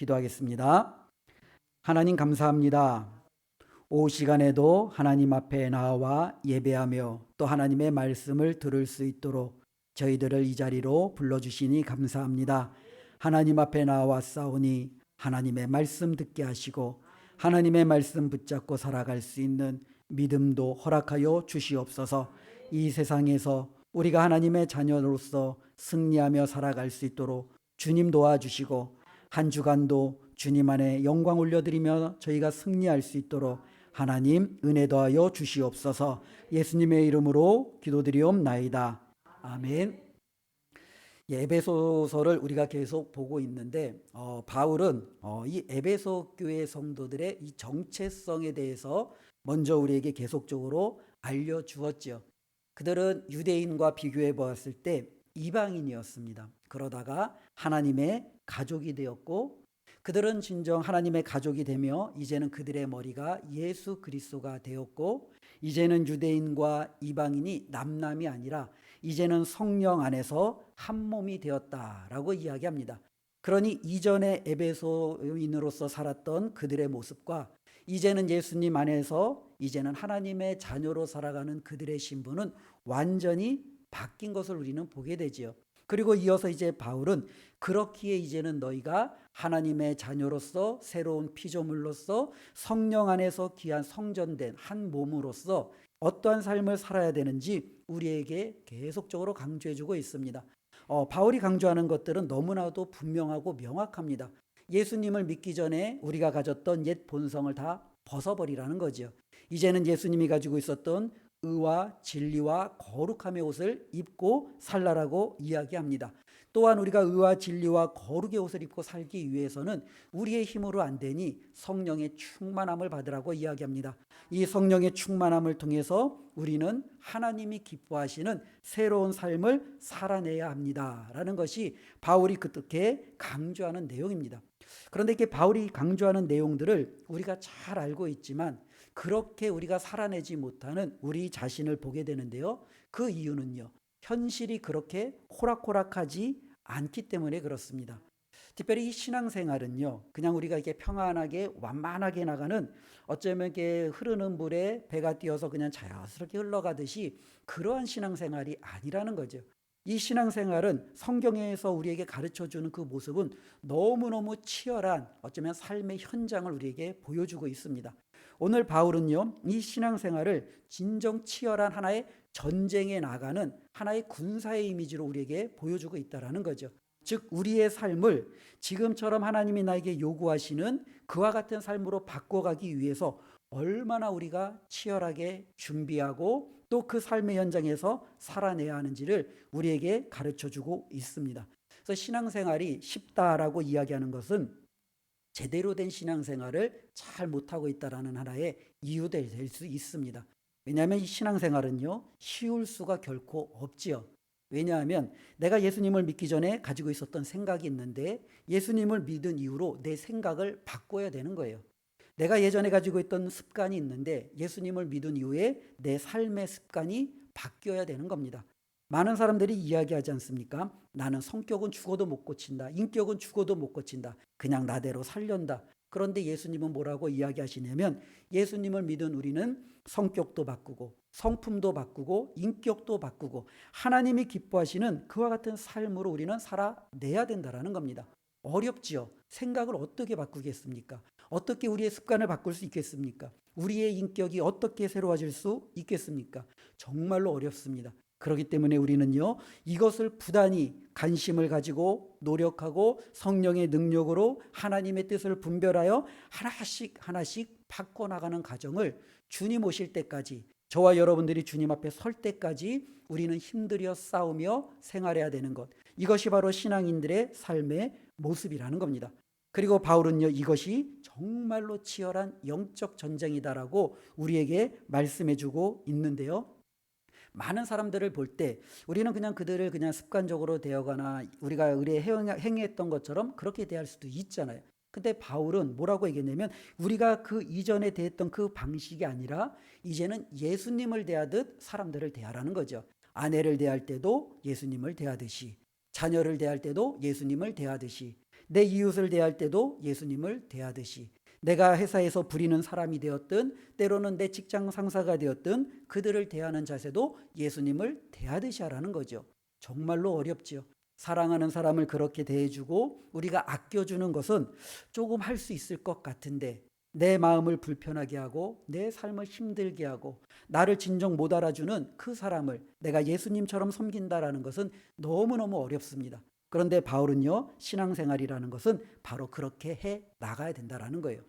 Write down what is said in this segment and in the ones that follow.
기도하겠습니다. 하나님 감사합니다. 오후 시간에도 하나님 앞에 나와 예배하며 또 하나님의 말씀을 들을 수 있도록 저희들을 이 자리로 불러주시니 감사합니다. 하나님 앞에 나왔사오니 하나님의 말씀 듣게 하시고 하나님의 말씀 붙잡고 살아갈 수 있는 믿음도 허락하여 주시옵소서. 이 세상에서 우리가 하나님의 자녀로서 승리하며 살아갈 수 있도록 주님 도와주시고 한 주간도 주님 안에 영광 올려드리며 저희가 승리할 수 있도록 하나님 은혜 더하여 주시옵소서. 예수님의 이름으로 기도드리옵나이다. 아멘. 에베소서를 우리가 계속 보고 있는데 바울은 이 에베소 교회 성도들의 이 정체성에 대해서 먼저 우리에게 계속적으로 알려주었죠. 그들은 유대인과 비교해 보았을 때 이방인이었습니다. 그러다가 하나님의 가족이 되었고 그들은 진정 하나님의 가족이 되며 이제는 그들의 머리가 예수 그리스도가 되었고 이제는 유대인과 이방인이 남남이 아니라 이제는 성령 안에서 한 몸이 되었다라고 이야기합니다. 그러니 이전에 에베소인으로서 살았던 그들의 모습과 이제는 예수님 안에서 이제는 하나님의 자녀로 살아가는 그들의 신분은 완전히 바뀐 것을 우리는 보게 되지요. 그리고 이어서 이제 바울은 그렇기에 이제는 너희가 하나님의 자녀로서 새로운 피조물로서 성령 안에서 귀한 성전된 한 몸으로서 어떠한 삶을 살아야 되는지 우리에게 계속적으로 강조해주고 있습니다. 바울이 강조하는 것들은 너무나도 분명하고 명확합니다. 예수님을 믿기 전에 우리가 가졌던 옛 본성을 다 벗어버리라는 거죠. 이제는 예수님이 가지고 있었던 의와 진리와 거룩함의 옷을 입고 살라라고 이야기합니다. 또한 우리가 의와 진리와 거룩의 옷을 입고 살기 위해서는 우리의 힘으로 안 되니 성령의 충만함을 받으라고 이야기합니다. 이 성령의 충만함을 통해서 우리는 하나님이 기뻐하시는 새로운 삶을 살아내야 합니다라는 것이 바울이 그렇게 강조하는 내용입니다. 그런데 이렇게 바울이 강조하는 내용들을 우리가 잘 알고 있지만 그렇게 우리가 살아내지 못하는 우리 자신을 보게 되는데요. 그 이유는요. 현실이 그렇게 호락호락하지 않기 때문에 그렇습니다. 특별히 이 신앙생활은요. 그냥 우리가 이렇게 평안하게 완만하게 나가는 어쩌면 이렇게 흐르는 물에 배가 띄어서 그냥 자연스럽게 흘러가듯이 그러한 신앙생활이 아니라는 거죠. 이 신앙생활은 성경에서 우리에게 가르쳐주는 그 모습은 너무너무 치열한 어쩌면 삶의 현장을 우리에게 보여주고 있습니다. 오늘 바울은요, 이 신앙생활을 진정 치열한 하나의 전쟁에 나가는 하나의 군사의 이미지로 우리에게 보여주고 있다는 거죠. 즉 우리의 삶을 지금처럼 하나님이 나에게 요구하시는 그와 같은 삶으로 바꿔가기 위해서 얼마나 우리가 치열하게 준비하고 또 그 삶의 현장에서 살아내야 하는지를 우리에게 가르쳐주고 있습니다. 그래서 신앙생활이 쉽다라고 이야기하는 것은 제대로 된 신앙생활을 잘 못하고 있다는 하나의 이유가 될 수 있습니다. 왜냐하면 이 신앙생활은요 쉬울 수가 결코 없지요. 왜냐하면 내가 예수님을 믿기 전에 가지고 있었던 생각이 있는데 예수님을 믿은 이후로 내 생각을 바꿔야 되는 거예요. 내가 예전에 가지고 있던 습관이 있는데 예수님을 믿은 이후에 내 삶의 습관이 바뀌어야 되는 겁니다. 많은 사람들이 이야기하지 않습니까? 나는 성격은 죽어도 못 고친다. 인격은 죽어도 못 고친다. 그냥 나대로 살련다. 그런데 예수님은 뭐라고 이야기하시냐면 예수님을 믿은 우리는 성격도 바꾸고 성품도 바꾸고 인격도 바꾸고 하나님이 기뻐하시는 그와 같은 삶으로 우리는 살아내야 된다는 겁니다. 어렵지요. 생각을 어떻게 바꾸겠습니까? 어떻게 우리의 습관을 바꿀 수 있겠습니까? 우리의 인격이 어떻게 새로워질 수 있겠습니까? 정말로 어렵습니다. 그렇기 때문에 우리는요, 이것을 부단히 관심을 가지고 노력하고 성령의 능력으로 하나님의 뜻을 분별하여 하나씩 하나씩 바꿔나가는 과정을 주님 오실 때까지 저와 여러분들이 주님 앞에 설 때까지 우리는 힘들여 싸우며 생활해야 되는 것. 이것이 바로 신앙인들의 삶의 모습이라는 겁니다. 그리고 바울은요, 이것이 정말로 치열한 영적 전쟁이다라고 우리에게 말씀해주고 있는데요. 많은 사람들을 볼 때 우리는 그냥 그들을 그냥 습관적으로 대하거나 우리가 의뢰 행했던 것처럼 그렇게 대할 수도 있잖아요. 근데 바울은 뭐라고 얘기했냐면 우리가 그 이전에 대했던 그 방식이 아니라 이제는 예수님을 대하듯 사람들을 대하라는 거죠. 아내를 대할 때도 예수님을 대하듯이, 자녀를 대할 때도 예수님을 대하듯이, 내 이웃을 대할 때도 예수님을 대하듯이, 내가 회사에서 부리는 사람이 되었든 때로는 내 직장 상사가 되었든 그들을 대하는 자세도 예수님을 대하듯이 하라는 거죠. 정말로 어렵지요. 사랑하는 사람을 그렇게 대해주고 우리가 아껴주는 것은 조금 할 수 있을 것 같은데, 내 마음을 불편하게 하고 내 삶을 힘들게 하고 나를 진정 못 알아주는 그 사람을 내가 예수님처럼 섬긴다라는 것은 너무너무 어렵습니다. 그런데 바울은요, 신앙생활이라는 것은 바로 그렇게 해 나가야 된다라는 거예요.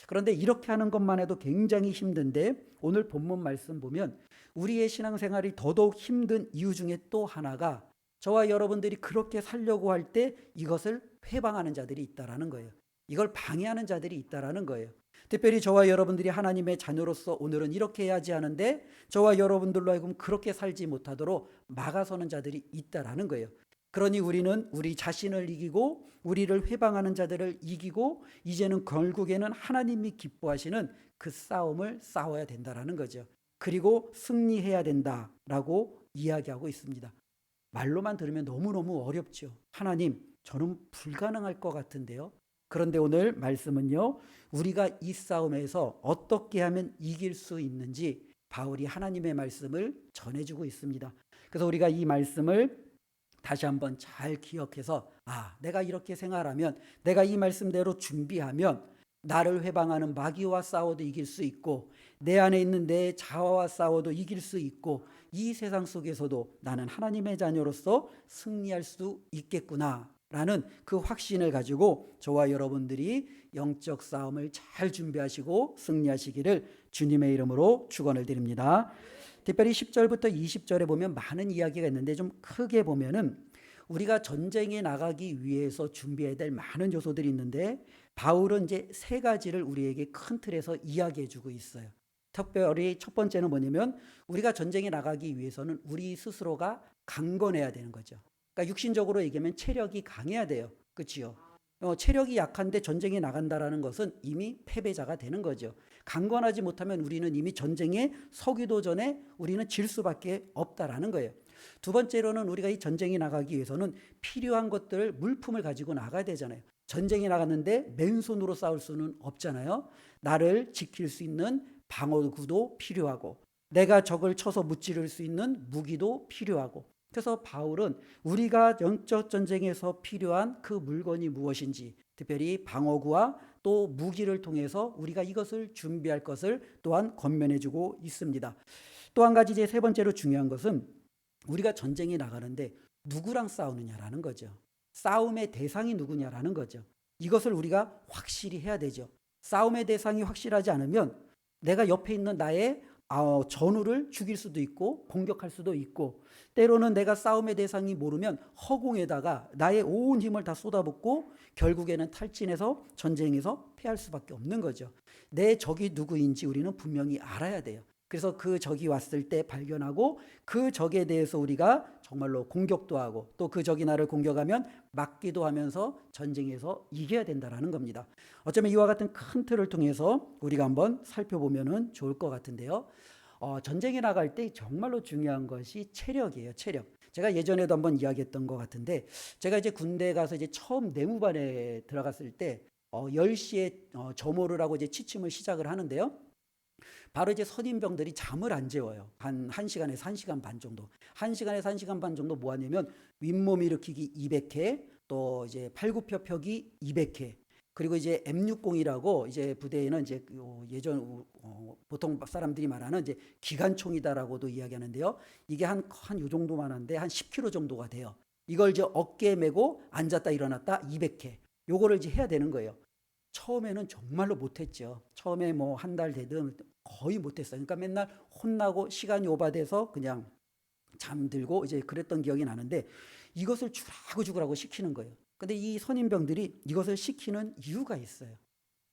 그런데 이렇게 하는 것만 해도 굉장히 힘든데, 오늘 본문 말씀 보면 우리의 신앙생활이 더더욱 힘든 이유 중에 또 하나가, 저와 여러분들이 그렇게 살려고 할 때 이것을 회방하는 자들이 있다라는 거예요. 이걸 방해하는 자들이 있다라는 거예요. 특별히 저와 여러분들이 하나님의 자녀로서 오늘은 이렇게 해야지 하는데 저와 여러분들로 하여금 그렇게 살지 못하도록 막아서는 자들이 있다라는 거예요. 그러니 우리는 우리 자신을 이기고 우리를 회방하는 자들을 이기고 이제는 결국에는 하나님이 기뻐하시는 그 싸움을 싸워야 된다라는 거죠. 그리고 승리해야 된다라고 이야기하고 있습니다. 말로만 들으면 너무너무 어렵죠. 하나님, 저는 불가능할 것 같은데요. 그런데 오늘 말씀은요, 우리가 이 싸움에서 어떻게 하면 이길 수 있는지 바울이 하나님의 말씀을 전해주고 있습니다. 그래서 우리가 이 말씀을 다시 한번 잘 기억해서, 내가 이렇게 생활하면, 내가 이 말씀대로 준비하면 나를 회방하는 마귀와 싸워도 이길 수 있고, 내 안에 있는 내 자아와 싸워도 이길 수 있고, 이 세상 속에서도 나는 하나님의 자녀로서 승리할 수 있겠구나 라는 그 확신을 가지고 저와 여러분들이 영적 싸움을 잘 준비하시고 승리하시기를 주님의 이름으로 축원을 드립니다. 특별히 10절부터 20절에 보면 많은 이야기가 있는데, 좀 크게 보면은 우리가 전쟁에 나가기 위해서 준비해야 될 많은 요소들이 있는데, 바울은 이제 세 가지를 우리에게 큰 틀에서 이야기해 주고 있어요. 특별히 첫 번째는 뭐냐면, 우리가 전쟁에 나가기 위해서는 우리 스스로가 강건해야 되는 거죠. 그러니까 육신적으로 얘기하면 체력이 강해야 돼요. 그렇지요? 체력이 약한데 전쟁에 나간다라는 것은 이미 패배자가 되는 거죠. 강건하지 못하면 우리는 이미 전쟁에 서기도 전에 우리는 질 수밖에 없다라는 거예요. 두 번째로는 우리가 이 전쟁에 나가기 위해서는 필요한 것들, 물품을 가지고 나가야 되잖아요. 전쟁에 나갔는데 맨손으로 싸울 수는 없잖아요. 나를 지킬 수 있는 방어구도 필요하고, 내가 적을 쳐서 무찌를 수 있는 무기도 필요하고. 그래서 바울은 우리가 영적 전쟁에서 필요한 그 물건이 무엇인지, 특별히 방어구와 또 무기를 통해서 우리가 이것을 준비할 것을 또한 권면해주고 있습니다. 또 한 가지, 이제 세 번째로 중요한 것은 우리가 전쟁에 나가는데 누구랑 싸우느냐라는 거죠. 싸움의 대상이 누구냐라는 거죠. 이것을 우리가 확실히 해야 되죠. 싸움의 대상이 확실하지 않으면 내가 옆에 있는 나의 전우를 죽일 수도 있고 공격할 수도 있고, 때로는 내가 싸움의 대상이 모르면 허공에다가 나의 온 힘을 다 쏟아붓고 결국에는 탈진해서 전쟁에서 패할 수밖에 없는 거죠. 내 적이 누구인지 우리는 분명히 알아야 돼요. 그래서 그 적이 왔을 때 발견하고 그 적에 대해서 우리가 정말로 공격도 하고, 또 그 적이 나를 공격하면 막기도 하면서 전쟁에서 이겨야 된다라는 겁니다. 어쩌면 이와 같은 큰 틀을 통해서 우리가 한번 살펴보면 좋을 것 같은데요. 전쟁에 나갈 때 정말로 중요한 것이 체력이에요. 체력. 제가 예전에도 한번 이야기했던 것 같은데, 제가 이제 군대 가서 이제 처음 내무반에 들어갔을 때 10시에 점호를 하고 이제 취침을 시작을 하는데요. 바로 이제 선임병들이 잠을 안 재워요. 한 1시간에서 1시간 반 정도. 1시간에서 1시간 반 정도 뭐 하냐면 윗몸 일으키기 200회, 또 이제 팔굽혀펴기 200회, 그리고 이제 M60이라고 이제 부대에는 이제 예전 보통 사람들이 말하는 이제 기관총이다라고도 이야기하는데요. 이게 한 요 정도만 한데 한 10kg 정도가 돼요. 이걸 이제 어깨에 메고 앉았다 일어났다 200회. 요거를 이제 해야 되는 거예요. 처음에는 정말로 못했죠. 처음에 뭐 한 달 되든 거의 못했어요. 그러니까 맨날 혼나고 시간이 오바돼서 그냥 잠들고 이제 그랬던 기억이 나는데, 이것을 주라고 시키는 거예요. 근데 이 선임병들이 이것을 시키는 이유가 있어요.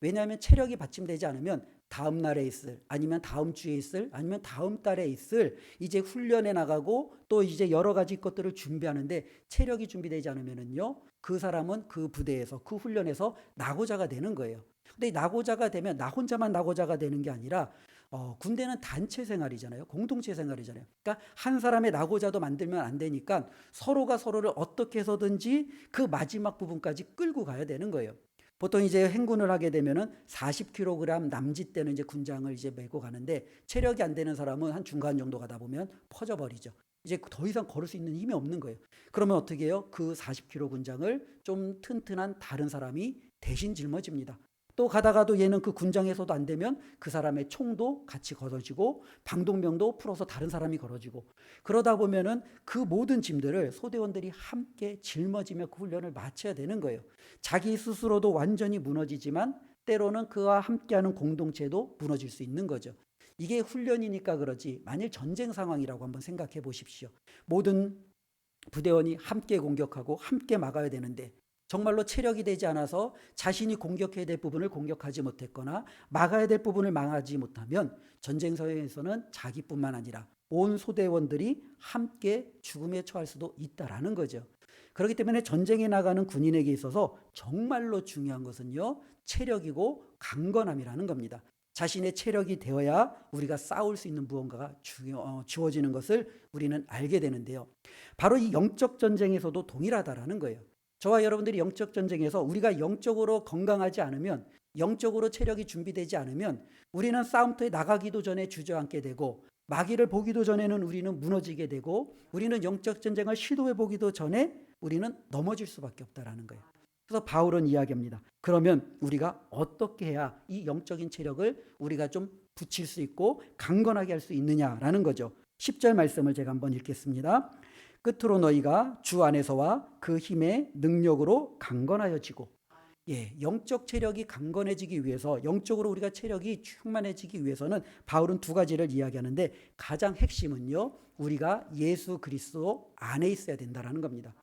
왜냐하면 체력이 받침되지 않으면 다음 날에 있을, 아니면 다음 주에 있을, 아니면 다음 달에 있을 이제 훈련에 나가고 또 이제 여러 가지 것들을 준비하는데, 체력이 준비되지 않으면은요, 그 사람은 그 부대에서 그 훈련에서 낙오자가 되는 거예요. 근데 낙오자가 되면 나 혼자만 낙오자가 되는 게 아니라 군대는 단체 생활이잖아요. 공동체 생활이잖아요. 그러니까 한 사람의 나고자도 만들면 안 되니까 서로가 서로를 어떻게 해서든지 그 마지막 부분까지 끌고 가야 되는 거예요. 보통 이제 행군을 하게 되면은 40kg 남짓 되는 이제 군장을 이제 메고 가는데 체력이 안 되는 사람은 한 중간 정도 가다 보면 퍼져 버리죠. 이제 더 이상 걸을 수 있는 힘이 없는 거예요. 그러면 어떻게 해요? 그 40kg 군장을 좀 튼튼한 다른 사람이 대신 짊어집니다. 또 가다가도 얘는 그 군장에서도 안 되면 그 사람의 총도 같이 걸어지고 방독면도 풀어서 다른 사람이 걸어지고, 그러다 보면은 그 모든 짐들을 소대원들이 함께 짊어지며 그 훈련을 마쳐야 되는 거예요. 자기 스스로도 완전히 무너지지만 때로는 그와 함께하는 공동체도 무너질 수 있는 거죠. 이게 훈련이니까 그러지, 만일 전쟁 상황이라고 한번 생각해 보십시오. 모든 부대원이 함께 공격하고 함께 막아야 되는데 정말로 체력이 되지 않아서 자신이 공격해야 될 부분을 공격하지 못했거나 막아야 될 부분을 막지 못하면 전쟁터에서는 자기뿐만 아니라 온 소대원들이 함께 죽음에 처할 수도 있다라는 거죠. 그렇기 때문에 전쟁에 나가는 군인에게 있어서 정말로 중요한 것은요, 체력이고 강건함이라는 겁니다. 자신의 체력이 되어야 우리가 싸울 수 있는 무언가가 주어지는 것을 우리는 알게 되는데요. 바로 이 영적 전쟁에서도 동일하다라는 거예요. 저와 여러분들이 영적 전쟁에서 우리가 영적으로 건강하지 않으면, 영적으로 체력이 준비되지 않으면 우리는 싸움터에 나가기도 전에 주저앉게 되고, 마귀를 보기도 전에는 우리는 무너지게 되고, 우리는 영적 전쟁을 시도해 보기도 전에 우리는 넘어질 수밖에 없다라는 거예요. 그래서 바울은 이야기합니다. 그러면 우리가 어떻게 해야 이 영적인 체력을 우리가 좀 붙일 수 있고 강건하게 할 수 있느냐라는 거죠. 10절 말씀을 제가 한번 읽겠습니다. 끝으로 너희가 주 안에서와 그 힘의 능력으로 강건하여지고. 영적 체력이 강건해지기 위해서, 영적으로 우리가 체력이 충만해지기 위해서는 바울은 두 가지를 이야기하는데, 가장 핵심은요, 우리가 예수 그리스도 안에 있어야 된다라는 겁니다.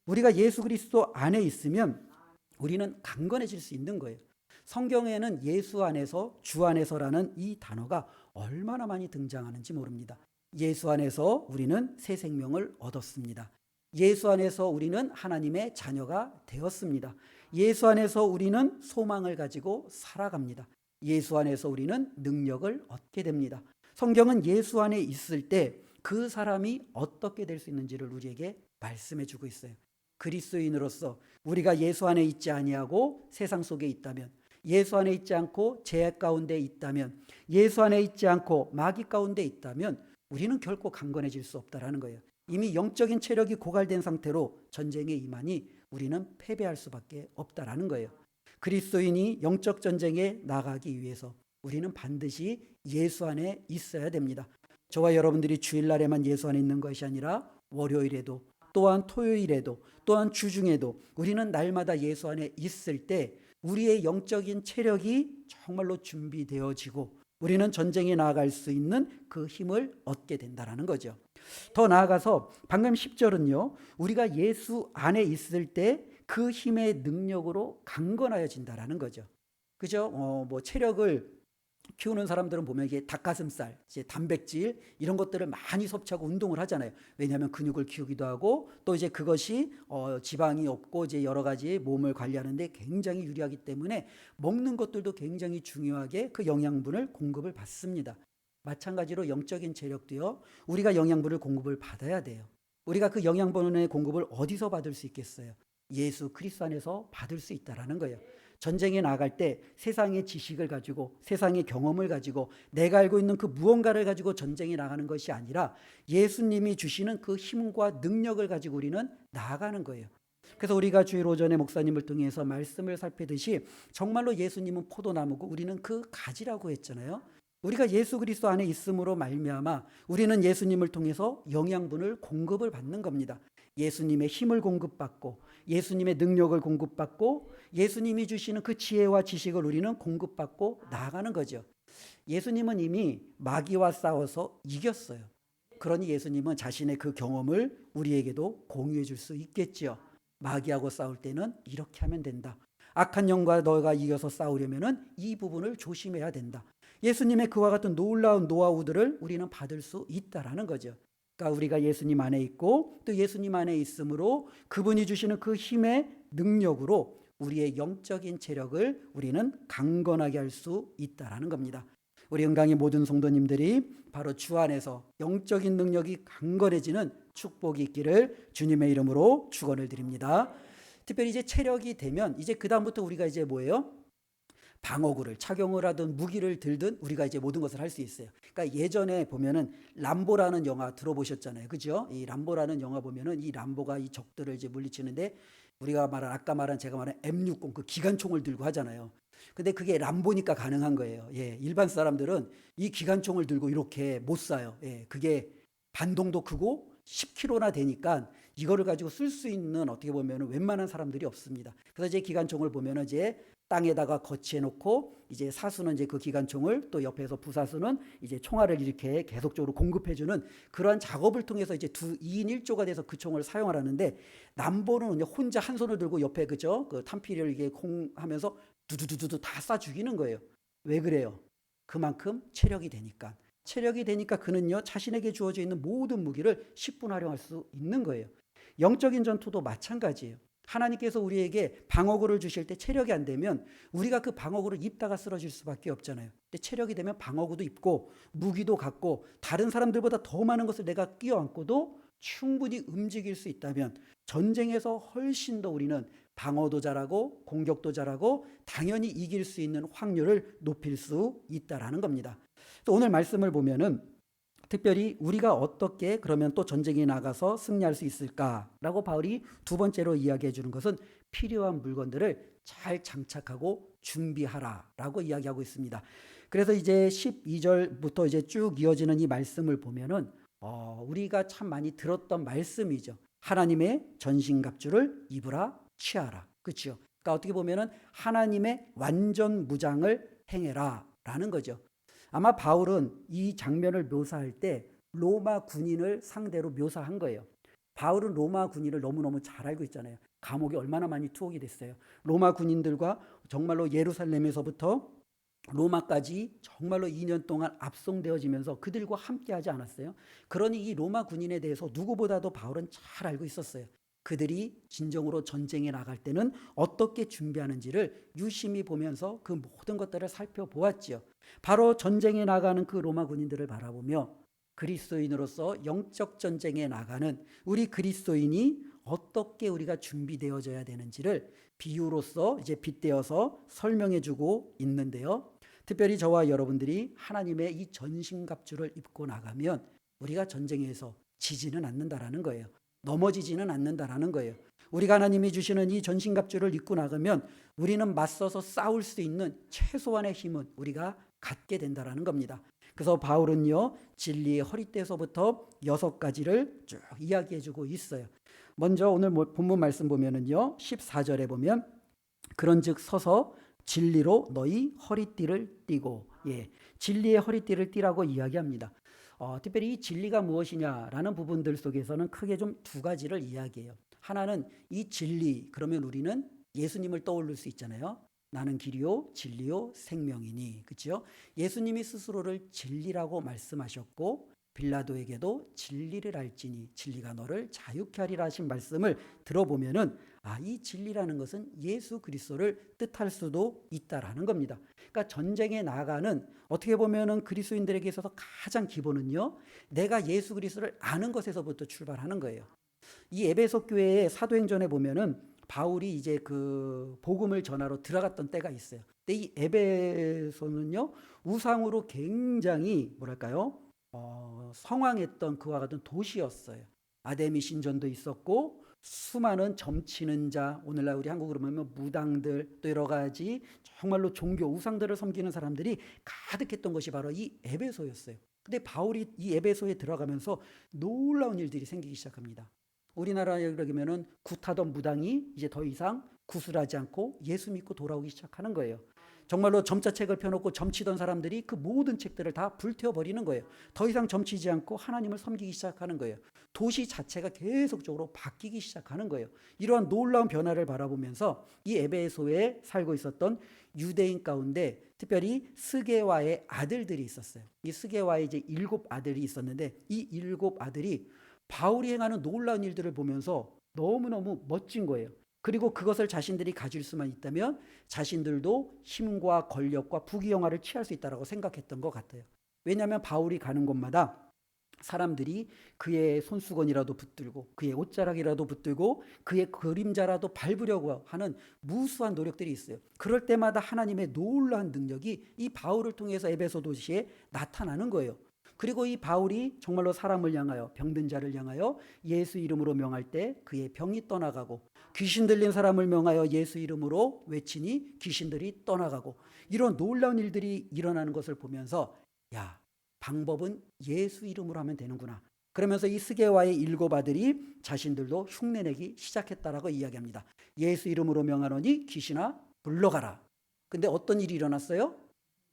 우리가 예수 그리스도 안에 있으면 우리는 강건해질 수 있는 거예요. 성경에는 예수 안에서, 주 안에서라는 이 단어가 얼마나 많이 등장하는지 모릅니다. 예수 안에서 우리는 새 생명을 얻었습니다. 예수 안에서 우리는 하나님의 자녀가 되었습니다. 예수 안에서 우리는 소망을 가지고 살아갑니다. 예수 안에서 우리는 능력을 얻게 됩니다. 성경은 예수 안에 있을 때 그 사람이 어떻게 될 수 있는지를 우리에게 말씀해 주고 있어요. 그리스도인으로서 우리가 예수 안에 있지 아니하고 세상 속에 있다면, 예수 안에 있지 않고 죄악 가운데 있다면, 예수 안에 있지 않고 마귀 가운데 있다면 우리는 결코 강건해질 수 없다라는 거예요. 이미 영적인 체력이 고갈된 상태로 전쟁에 임하니 우리는 패배할 수밖에 없다라는 거예요. 그리스도인이 영적 전쟁에 나가기 위해서 우리는 반드시 예수 안에 있어야 됩니다. 저와 여러분들이 주일날에만 예수 안에 있는 것이 아니라 월요일에도, 또한 토요일에도, 또한 주중에도 우리는 날마다 예수 안에 있을 때 우리의 영적인 체력이 정말로 준비되어지고 우리는 전쟁에 나아갈 수 있는 그 힘을 얻게 된다는 거죠. 더 나아가서 방금 10절은요, 우리가 예수 안에 있을 때 그 힘의 능력으로 강건하여진다라는 거죠. 그죠? 체력을 키우는 사람들은 보면 이게 닭가슴살, 이제 단백질 이런 것들을 많이 섭취하고 운동을 하잖아요. 왜냐하면 근육을 키우기도 하고, 또 이제 그것이 지방이 없고 이제 여러 가지 몸을 관리하는데 굉장히 유리하기 때문에 먹는 것들도 굉장히 중요하게 그 영양분을 공급을 받습니다. 마찬가지로 영적인 체력도요, 우리가 영양분을 공급을 받아야 돼요. 우리가 그 영양분의 공급을 어디서 받을 수 있겠어요? 예수 그리스도 안에서 받을 수 있다라는 거예요. 전쟁에 나갈 때 세상의 지식을 가지고, 세상의 경험을 가지고, 내가 알고 있는 그 무언가를 가지고 전쟁에 나가는 것이 아니라 예수님이 주시는 그 힘과 능력을 가지고 우리는 나아가는 거예요. 그래서 우리가 주일 오전에 목사님을 통해서 말씀을 살피듯이 정말로 예수님은 포도나무고 우리는 그 가지라고 했잖아요. 우리가 예수 그리스도 안에 있음으로 말미암아 우리는 예수님을 통해서 영양분을 공급을 받는 겁니다. 예수님의 힘을 공급받고, 예수님의 능력을 공급받고, 예수님이 주시는 그 지혜와 지식을 우리는 공급받고 나아가는 거죠. 예수님은 이미 마귀와 싸워서 이겼어요. 그러니 예수님은 자신의 그 경험을 우리에게도 공유해 줄 수 있겠지요. 마귀하고 싸울 때는 이렇게 하면 된다. 악한 영과 너가 이겨서 싸우려면 이 부분을 조심해야 된다. 예수님의 그와 같은 놀라운 노하우들을 우리는 받을 수 있다라는 거죠. 그러니까 우리가 예수님 안에 있고 또 예수님 안에 있으므로 그분이 주시는 그 힘의 능력으로 우리의 영적인 체력을 우리는 강건하게 할 수 있다라는 겁니다. 우리 은강의 모든 성도님들이 바로 주 안에서 영적인 능력이 강건해지는 축복이 있기를 주님의 이름으로 축원을 드립니다. 특별히 이제 체력이 되면 이제 그 다음부터 우리가 이제 뭐예요? 방어구를 착용을 하든 무기를 들든 우리가 이제 모든 것을 할 수 있어요. 그러니까 예전에 보면은 람보라는 영화 들어보셨잖아요. 그죠? 이 람보라는 영화 보면은 이 람보가 이 적들을 이제 물리치는데 우리가 말한 아까 말한 제가 말한 M60 그 기관총을 들고 하잖아요. 근데 그게 람보니까 가능한 거예요. 예, 일반 사람들은 이 기관총을 들고 이렇게 못 쏴요. 예, 그게 반동도 크고 10kg나 되니까 이거를 가지고 쓸 수 있는 어떻게 보면 웬만한 사람들이 없습니다. 그래서 이제 기관총을 보면은 이제 땅에다가 거치해 놓고 이제 사수는 이제 그 기관총을 또 옆에서 부사수는 이제 총알을 이렇게 계속적으로 공급해 주는 그러한 작업을 통해서 이제 2인 1조가 돼서 그 총을 사용을 하는데 남보는 혼자 한 손을 들고 옆에 그죠? 그 탄피를 이게 콩 하면서 두두두두두 다 쏴 죽이는 거예요. 왜 그래요? 그만큼 체력이 되니까. 체력이 되니까 그는요 자신에게 주어져 있는 모든 무기를 10분 활용할 수 있는 거예요. 영적인 전투도 마찬가지예요. 하나님께서 우리에게 방어구를 주실 때 체력이 안 되면 우리가 그 방어구를 입다가 쓰러질 수밖에 없잖아요. 근데 체력이 되면 방어구도 입고 무기도 갖고 다른 사람들보다 더 많은 것을 내가 끼워안고도 충분히 움직일 수 있다면 전쟁에서 훨씬 더 우리는 방어도 잘하고 공격도 잘하고 당연히 이길 수 있는 확률을 높일 수 있다라는 겁니다. 오늘 말씀을 보면은 특별히 우리가 어떻게 그러면 또 전쟁에 나가서 승리할 수 있을까라고 바울이 두 번째로 이야기해 주는 것은 필요한 물건들을 잘 장착하고 준비하라라고 이야기하고 있습니다. 그래서 이제 12절부터 이제 쭉 이어지는 이 말씀을 보면은 우리가 참 많이 들었던 말씀이죠. 하나님의 전신갑주를 입으라 취하라. 그렇죠? 그러니까 어떻게 보면은 하나님의 완전 무장을 행해라라는 거죠. 아마 바울은 이 장면을 묘사할 때 로마 군인을 상대로 묘사한 거예요. 바울은 로마 군인을 너무너무 잘 알고 있잖아요. 감옥에 얼마나 많이 투옥이 됐어요. 로마 군인들과 정말로 예루살렘에서부터 로마까지 정말로 2년 동안 압송되어지면서 그들과 함께 하지 않았어요. 그러니 이 로마 군인에 대해서 누구보다도 바울은 잘 알고 있었어요. 그들이 진정으로 전쟁에 나갈 때는 어떻게 준비하는지를 유심히 보면서 그 모든 것들을 살펴보았지요. 바로 전쟁에 나가는 그 로마 군인들을 바라보며 그리스도인으로서 영적 전쟁에 나가는 우리 그리스도인이 어떻게 우리가 준비되어져야 되는지를 비유로서 이제 빗대어서 설명해주고 있는데요. 특별히 저와 여러분들이 하나님의 이 전신갑주를 입고 나가면 우리가 전쟁에서 지지는 않는다라는 거예요. 넘어지지는 않는다라는 거예요. 우리가 하나님이 주시는 이 전신갑주를 입고 나가면 우리는 맞서서 싸울 수 있는 최소한의 힘은 우리가 갖게 된다라는 겁니다. 그래서 바울은요 진리의 허리띠에서부터 6가지를 쭉 이야기해주고 있어요. 먼저 오늘 본문 말씀 보면은요 14절에 보면 그런즉 서서 진리로 너희 허리띠를 띠고 진리의 허리띠를 띠라고 이야기합니다. 특별히 이 진리가 무엇이냐라는 부분들 속에서는 크게 좀 2가지를 이야기해요. 하나는 이 진리 그러면 우리는 예수님을 떠올릴 수 있잖아요. 나는 길이요 진리요 생명이니 그렇죠? 예수님이 스스로를 진리라고 말씀하셨고 빌라도에게도 진리를 알지니 진리가 너를 자유케 하리라 하신 말씀을 들어보면은 이 진리라는 것은 예수 그리스도를 뜻할 수도 있다라는 겁니다. 그러니까 전쟁에 나가는 어떻게 보면은 그리스도인들에게 있어서 가장 기본은요 내가 예수 그리스도를 아는 것에서부터 출발하는 거예요. 이 에베소 교회의 사도행전에 보면은 바울이 이제 그 복음을 전하러 들어갔던 때가 있어요. 근데 이 에베소는요 우상으로 굉장히 뭐랄까요 성황했던 그와 같은 도시였어요. 아데미 신전도 있었고 수많은 점치는 자, 오늘날 우리 한국으로 보면 무당들 또 여러 가지 정말로 종교 우상들을 섬기는 사람들이 가득했던 것이 바로 이 에베소였어요. 근데 바울이 이 에베소에 들어가면서 놀라운 일들이 생기기 시작합니다. 우리나라에 그러면은 굿하던 무당이 이제 더 이상 구슬하지 않고 예수 믿고 돌아오기 시작하는 거예요. 정말로 점자책을 펴놓고 점치던 사람들이 그 모든 책들을 다 불태워버리는 거예요. 더 이상 점치지 않고 하나님을 섬기기 시작하는 거예요. 도시 자체가 계속적으로 바뀌기 시작하는 거예요. 이러한 놀라운 변화를 바라보면서 이 에베소에 살고 있었던 유대인 가운데 특별히 스게와의 아들들이 있었어요. 이 스게와의 이제 7 아들이 있었는데 이 7 아들이 바울이 행하는 놀라운 일들을 보면서 너무너무 멋진 거예요. 그리고 그것을 자신들이 가질 수만 있다면 자신들도 힘과 권력과 부귀영화를 취할 수 있다고 생각했던 것 같아요. 왜냐하면 바울이 가는 곳마다 사람들이 그의 손수건이라도 붙들고 그의 옷자락이라도 붙들고 그의 그림자라도 밟으려고 하는 무수한 노력들이 있어요. 그럴 때마다 하나님의 놀라운 능력이 이 바울을 통해서 에베소 도시에 나타나는 거예요. 그리고 이 바울이 정말로 사람을 향하여, 병든 자를 향하여 예수 이름으로 명할 때 그의 병이 떠나가고, 귀신 들린 사람을 명하여 예수 이름으로 외치니 귀신들이 떠나가고, 이런 놀라운 일들이 일어나는 것을 보면서 야, 방법은 예수 이름으로 하면 되는구나. 그러면서 이 스게와의 7 아들이 자신들도 흉내내기 시작했다라고 이야기합니다. 예수 이름으로 명하노니 귀신아 물러가라. 근데 어떤 일이 일어났어요?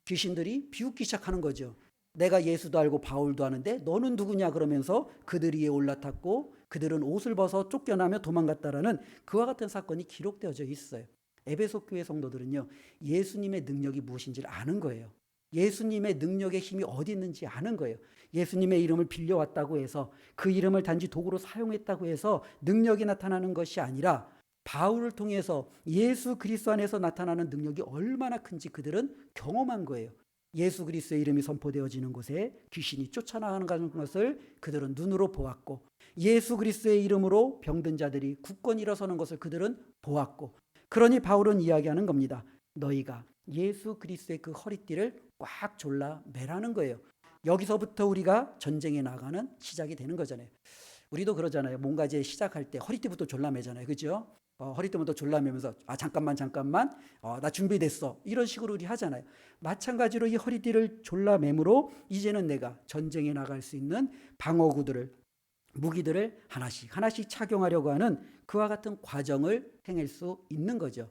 귀신들이 비웃기 시작하는 거죠. 내가 예수도 알고 바울도 아는데 너는 누구냐 그러면서 그들 위에 올라탔고 그들은 옷을 벗어 쫓겨나며 도망갔다라는 그와 같은 사건이 기록되어져 있어요. 에베소 교회 성도들은요, 예수님의 능력이 무엇인지를 아는 거예요. 예수님의 능력의 힘이 어디 있는지 아는 거예요. 예수님의 이름을 빌려왔다고 해서, 그 이름을 단지 도구로 사용했다고 해서 능력이 나타나는 것이 아니라 바울을 통해서 예수 그리스도 안에서 나타나는 능력이 얼마나 큰지 그들은 경험한 거예요. 예수 그리스도의 이름이 선포되어지는 곳에 귀신이 쫓아나가는 것을 그들은 눈으로 보았고, 예수 그리스도의 이름으로 병든 자들이 굳건히 일어서는 것을 그들은 보았고, 그러니 바울은 이야기하는 겁니다. 너희가 예수 그리스도의 그 허리띠를 꽉 졸라 매라는 거예요. 여기서부터 우리가 전쟁에 나가는 시작이 되는 거잖아요. 우리도 그러잖아요. 뭔가 이제 시작할 때 허리띠부터 졸라 매잖아요. 그죠? 허리띠부터 졸라 매면서 잠깐만 나 준비됐어, 이런 식으로 우리 하잖아요. 마찬가지로 이 허리띠를 졸라 매므로 이제는 내가 전쟁에 나갈 수 있는 방어구들을, 무기들을 하나씩 착용하려고 하는 그와 같은 과정을 행할 수 있는 거죠.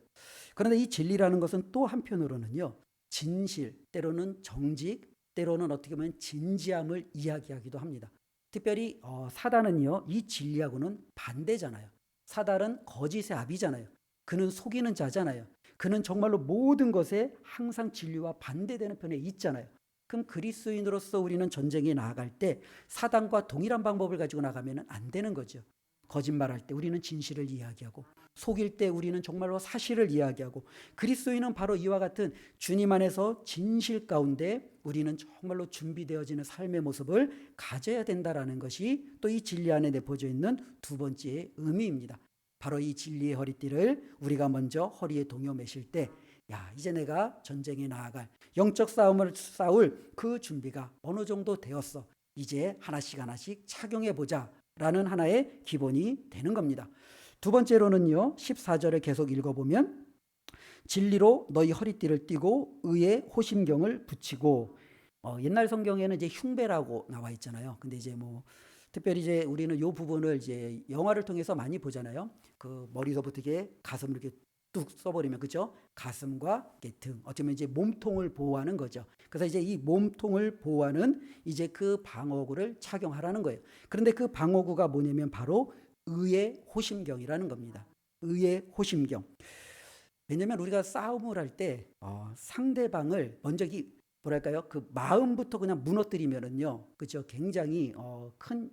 그런데 이 진리라는 것은 또 한편으로는요, 진실, 때로는 정직, 때로는 어떻게 보면 진지함을 이야기하기도 합니다. 특별히 사단은요, 이 진리하고는 반대잖아요. 사단은 거짓의 아비잖아요. 그는 속이는 자잖아요. 그는 정말로 모든 것에 항상 진리와 반대되는 편에 있잖아요. 그럼 그리스도인으로서 우리는 전쟁에 나아갈 때 사단과 동일한 방법을 가지고 나가면 안 되는 거죠. 거짓말할 때 우리는 진실을 이야기하고, 속일 때 우리는 정말로 사실을 이야기하고, 그리스도인은 바로 이와 같은 주님 안에서 진실 가운데 우리는 정말로 준비되어지는 삶의 모습을 가져야 된다라는 것이 또 이 진리 안에 내포져 있는 두 번째의 의미입니다. 바로 이 진리의 허리띠를 우리가 먼저 허리에 동여 매실 때, 이제 내가 전쟁에 나아갈 영적 싸움을 싸울 그 준비가 어느 정도 되었어, 이제 하나씩 착용해 보자 라는 하나의 기본이 되는 겁니다. 두 번째로는요, 14절에 계속 읽어보면 진리로 너희 허리띠를 띠고 의의 호심경을 붙이고, 옛날 성경에는 이제 흉배라고 나와 있잖아요. 근데 이제 특별히 이제 우리는 이 부분을 이제 영화를 통해서 많이 보잖아요. 그 머리서부터 이게 가슴을 이렇게 뚝 써버리면, 그죠? 가슴과 등, 어쩌면 이제 몸통을 보호하는 거죠. 그래서 이제 이 몸통을 보호하는 이제 그 방어구를 착용하라는 거예요. 그런데 그 방어구가 뭐냐면 바로 의의 호심경이라는 겁니다. 의의 호심경. 왜냐면 우리가 싸움을 할 때 상대방을 먼저 그 마음부터 그냥 무너뜨리면은요, 그죠? 굉장히 큰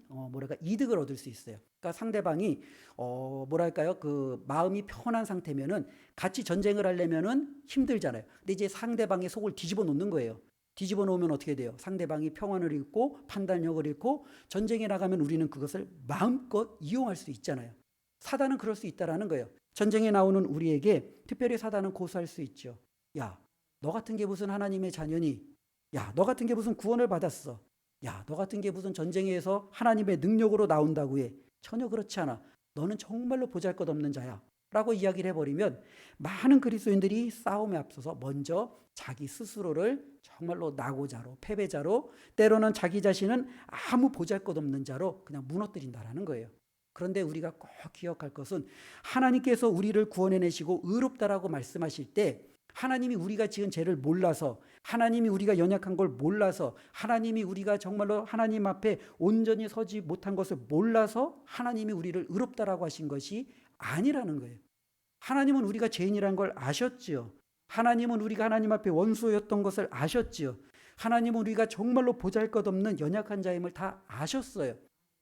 이득을 얻을 수 있어요. 그러니까 상대방이 그 마음이 편한 상태면은 같이 전쟁을 하려면은 힘들잖아요. 근데 이제 상대방의 속을 뒤집어 놓는 거예요. 뒤집어 놓으면 어떻게 돼요? 상대방이 평안을 잃고 판단력을 잃고 전쟁에 나가면 우리는 그것을 마음껏 이용할 수 있잖아요. 사단은 그럴 수 있다라는 거예요. 전쟁에 나오는 우리에게 특별히 사단은 고소할 수 있죠. 야, 너 같은 게 무슨 하나님의 자녀니? 야, 너 같은 게 무슨 구원을 받았어? 야, 너 같은 게 무슨 전쟁에서 하나님의 능력으로 나온다고 해? 전혀 그렇지 않아. 너는 정말로 보잘것없는 자야 라고 이야기를 해버리면, 많은 그리스도인들이 싸움에 앞서서 먼저 자기 스스로를 정말로 낙오자로, 패배자로, 때로는 자기 자신은 아무 보잘것없는 자로 그냥 무너뜨린다라는 거예요. 그런데 우리가 꼭 기억할 것은, 하나님께서 우리를 구원해내시고 의롭다라고 말씀하실 때 하나님이 우리가 지은 죄를 몰라서, 하나님이 우리가 연약한 걸 몰라서, 하나님이 우리가 정말로 하나님 앞에 온전히 서지 못한 것을 몰라서 하나님이 우리를 의롭다라고 하신 것이 아니라는 거예요. 하나님은 우리가 죄인이라는 걸 아셨지요. 하나님은 우리가 하나님 앞에 원수였던 것을 아셨지요. 하나님은 우리가 정말로 보잘것없는 연약한 자임을 다 아셨어요.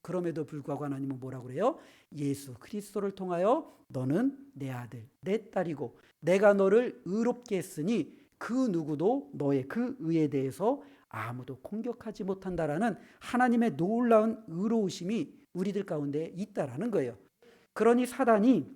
그럼에도 불구하고 하나님은 뭐라고 그래요? 예수 그리스도를 통하여 너는 내 아들, 내 딸이고 내가 너를 의롭게 했으니 그 누구도 너의 그 의에 대해서 아무도 공격하지 못한다라는 하나님의 놀라운 의로우심이 우리들 가운데 있다라는 거예요. 그러니 사단이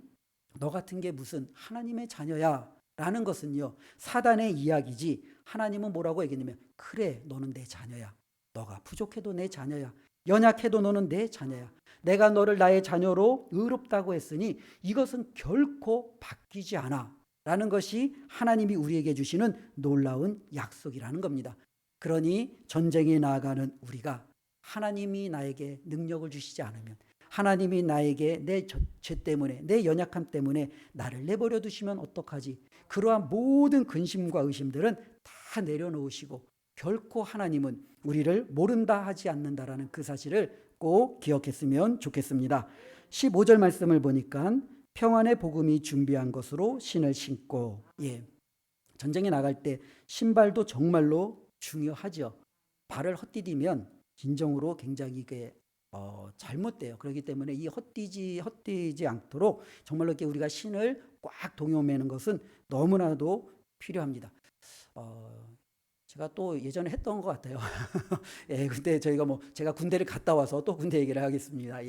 너 같은 게 무슨 하나님의 자녀야 라는 것은요, 사단의 이야기지. 하나님은 뭐라고 얘기했냐면, 그래 너는 내 자녀야. 너가 부족해도 내 자녀야. 연약해도 너는 내 자녀야. 내가 너를 나의 자녀로 의롭다고 했으니 이것은 결코 바뀌지 않아 라는 것이 하나님이 우리에게 주시는 놀라운 약속이라는 겁니다. 그러니 전쟁에 나아가는 우리가 하나님이 나에게 능력을 주시지 않으면, 하나님이 나에게 내 죄 때문에, 내 연약함 때문에 나를 내버려 두시면 어떡하지? 그러한 모든 근심과 의심들은 다 내려놓으시고 결코 하나님은 우리를 모른다 하지 않는다라는 그 사실을 꼭 기억했으면 좋겠습니다. 15절 말씀을 보니까 평안의 복음이 준비한 것으로 신을 신고, 전쟁에 나갈 때 신발도 정말로 중요하죠. 발을 헛디디면 진정으로 굉장히 잘못돼요. 그렇기 때문에 이 헛디지 않도록 정말로 이렇게 우리가 신을 꽉 동여매는 것은 너무나도 필요합니다. 제가 또 예전에 했던 것 같아요. 근데 저희가 제가 군대를 갔다 와서 또 군대 얘기를 하겠습니다.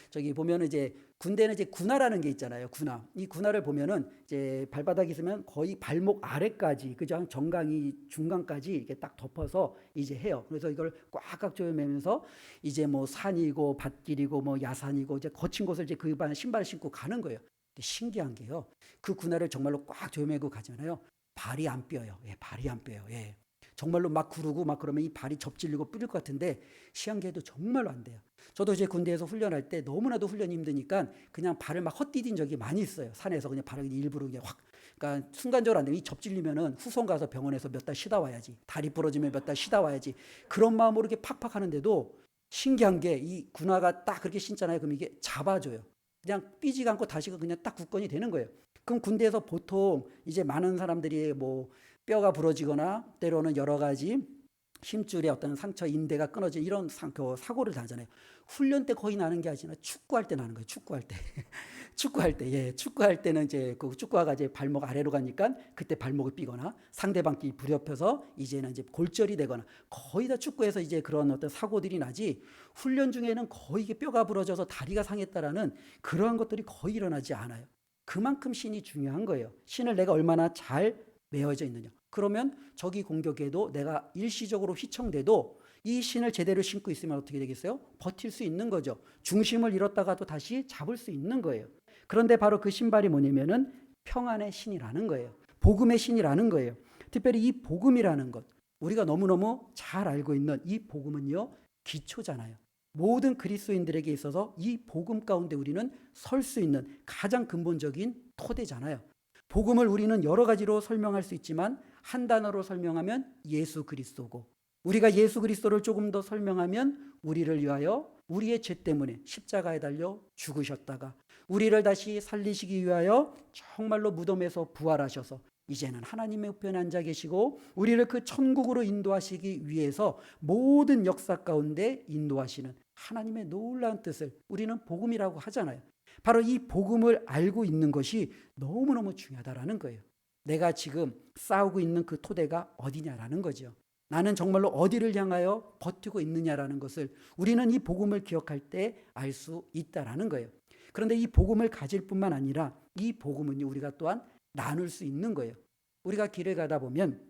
저기 보면은 이제 군대는 이제 군화라는 게 있잖아요. 군화. 이 군화를 보면은 이제 발바닥이 있으면 거의 발목 아래까지, 그죠? 정강이 중간까지 이렇게 딱 덮어서 이제 해요. 그래서 이걸 꽉꽉 조여매면서 이제 산이고 밭길이고 야산이고 이제 거친 곳을 이제 그 신발을 신고 가는 거예요. 근데 신기한 게요. 그 군화를 정말로 꽉 조여매고 가잖아요. 발이 안 뼈요. 발이 안 뼈요. 정말로 막 구르고 막 그러면 이 발이 접질리고 뿌릴 것 같은데 시한계도 정말로 안 돼요. 저도 이제 군대에서 훈련할 때 너무나도 훈련이 힘드니까 그냥 발을 막 헛디딘 적이 많이 있어요. 산에서 그냥 발을 일부러 그냥 확, 그러니까 순간적으로 안 되면 이 접질리면은 후손 가서 병원에서 몇 달 쉬다 와야지. 다리 부러지면 몇 달 쉬다 와야지. 그런 마음으로 이렇게 팍팍 하는데도 신기한 게 이 군화가 딱 그렇게 신잖아요. 그럼 이게 잡아줘요. 그냥 삐지가 않고 다시 그냥 딱 굳건이 되는 거예요. 그럼 군대에서 보통 이제 많은 사람들이 뼈가 부러지거나 때로는 여러 가지 힘줄에 어떤 상처, 인대가 끊어진 이런 사고를 당하잖아요. 훈련 때 거의 나는 게 아니라 축구할 때 나는 거예요. 축구할 때. 축구할 때는 이제 그 축구화가 이제 발목 아래로 가니까 그때 발목을 삐거나 상대방끼리 부딪혀서 이제는 이제 골절이 되거나 거의 다 축구에서 이제 그런 어떤 사고들이 나지, 훈련 중에는 거의 뼈가 부러져서 다리가 상했다라는 그러한 것들이 거의 일어나지 않아요. 그만큼 신이 중요한 거예요. 신을 내가 얼마나 잘 매어져 있느냐. 그러면 적이 공격해도 내가 일시적으로 휘청돼도 이 신을 제대로 신고 있으면 어떻게 되겠어요? 버틸 수 있는 거죠. 중심을 잃었다가도 다시 잡을 수 있는 거예요. 그런데 바로 그 신발이 뭐냐면은 평안의 신이라는 거예요. 복음의 신이라는 거예요. 특별히 이 복음이라는 것, 우리가 너무너무 잘 알고 있는 이 복음은요, 기초잖아요. 모든 그리스도인들에게 있어서 이 복음 가운데 우리는 설 수 있는 가장 근본적인 토대잖아요. 복음을 우리는 여러 가지로 설명할 수 있지만 한 단어로 설명하면 예수 그리스도고, 우리가 예수 그리스도를 조금 더 설명하면 우리를 위하여 우리의 죄 때문에 십자가에 달려 죽으셨다가 우리를 다시 살리시기 위하여 정말로 무덤에서 부활하셔서 이제는 하나님의 우편에 앉아 계시고 우리를 그 천국으로 인도하시기 위해서 모든 역사 가운데 인도하시는 하나님의 놀라운 뜻을 우리는 복음이라고 하잖아요. 바로 이 복음을 알고 있는 것이 너무너무 중요하다라는 거예요. 내가 지금 싸우고 있는 그 토대가 어디냐라는 거죠. 나는 정말로 어디를 향하여 버티고 있느냐라는 것을 우리는 이 복음을 기억할 때 알 수 있다라는 거예요. 그런데 이 복음을 가질 뿐만 아니라 이 복음은 우리가 또한 나눌 수 있는 거예요. 우리가 길을 가다 보면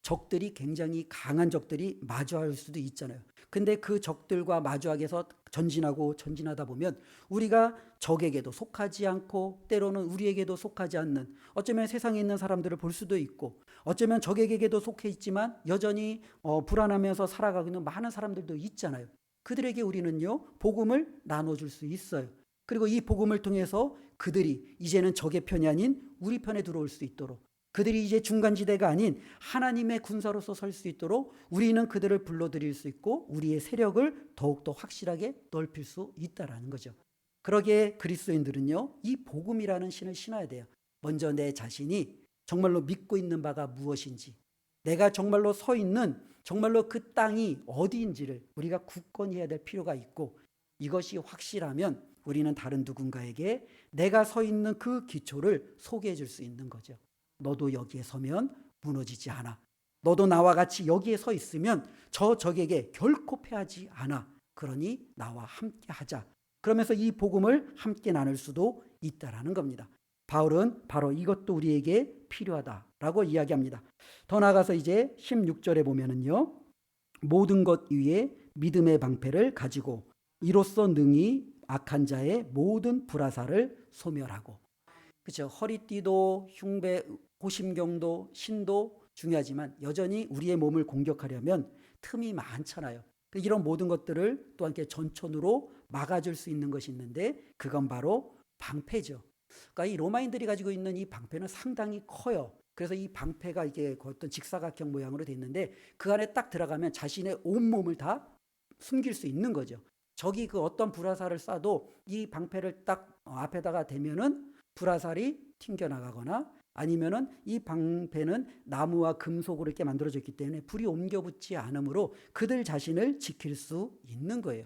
적들이 굉장히 강한 적들이 마주할 수도 있잖아요. 근데 그 적들과 마주하게 해서 전진하다 보면 우리가 적에게도 속하지 않고 때로는 우리에게도 속하지 않는, 어쩌면 세상에 있는 사람들을 볼 수도 있고 어쩌면 적에게도 속해 있지만 여전히 불안하면서 살아가고 있는 많은 사람들도 있잖아요. 그들에게 우리는요, 복음을 나눠줄 수 있어요. 그리고 이 복음을 통해서 그들이 이제는 적의 편이 아닌 우리 편에 들어올 수 있도록, 그들이 이제 중간지대가 아닌 하나님의 군사로서 설 수 있도록 우리는 그들을 불러들일 수 있고 우리의 세력을 더욱더 확실하게 넓힐 수 있다라는 거죠. 그러기에 그리스도인들은요, 이 복음이라는 신을 신어야 돼요. 먼저 내 자신이 정말로 믿고 있는 바가 무엇인지, 내가 정말로 서 있는 정말로 그 땅이 어디인지를 우리가 굳건히 해야 될 필요가 있고, 이것이 확실하면 우리는 다른 누군가에게 내가 서 있는 그 기초를 소개해 줄 수 있는 거죠. 너도 여기에 서면 무너지지 않아. 너도 나와 같이 여기에 서 있으면 적에게 결코 패하지 않아. 그러니 나와 함께 하자. 그러면서 이 복음을 함께 나눌 수도 있다라는 겁니다. 바울은 바로 이것도 우리에게 필요하다라고 이야기합니다. 더 나아가서 이제 16절에 보면은요. 모든 것 위에 믿음의 방패를 가지고 이로써 능히 악한 자의 모든 불화살을 소멸하고. 그렇죠. 허리띠도 흉배, 호심경도, 신도 중요하지만 여전히 우리의 몸을 공격하려면 틈이 많잖아요. 이런 모든 것들을 또 함께 전천으로 막아줄 수 있는 것이 있는데 그건 바로 방패죠. 그러니까 이 로마인들이 가지고 있는 이 방패는 상당히 커요. 그래서 이 방패가 이게 어떤 직사각형 모양으로 돼 있는데 그 안에 딱 들어가면 자신의 온몸을 다 숨길 수 있는 거죠. 적이 그 어떤 불화살을 쏴도 이 방패를 딱 앞에다가 대면은 불화살이 튕겨나가거나 아니면은 이 방패는 나무와 금속으로 이렇게 만들어졌기 때문에 불이 옮겨 붙지 않으므로 그들 자신을 지킬 수 있는 거예요.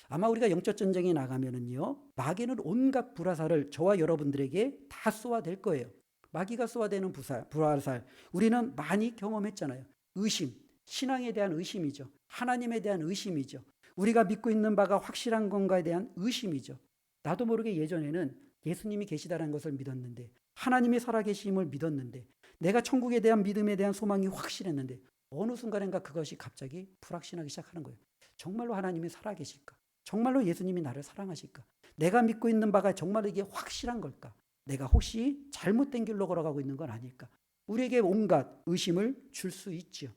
아마 우리가 영적 전쟁에 나가면은요, 마귀는 온갖 불화살을 저와 여러분들에게 다 쏘아댈 거예요. 마귀가 쏘아대는 불화살, 우리는 많이 경험했잖아요. 의심, 신앙에 대한 의심이죠. 하나님에 대한 의심이죠. 우리가 믿고 있는 바가 확실한 건가에 대한 의심이죠. 나도 모르게 예전에는 예수님이 계시다는 것을 믿었는데, 하나님이 살아계심을 믿었는데, 내가 천국에 대한 믿음에 대한 소망이 확실했는데 어느 순간인가 그것이 갑자기 불확신하기 시작하는 거예요. 정말로 하나님이 살아계실까? 정말로 예수님이 나를 사랑하실까? 내가 믿고 있는 바가 정말 이게 확실한 걸까? 내가 혹시 잘못된 길로 걸어가고 있는 건 아닐까? 우리에게 온갖 의심을 줄 수 있죠.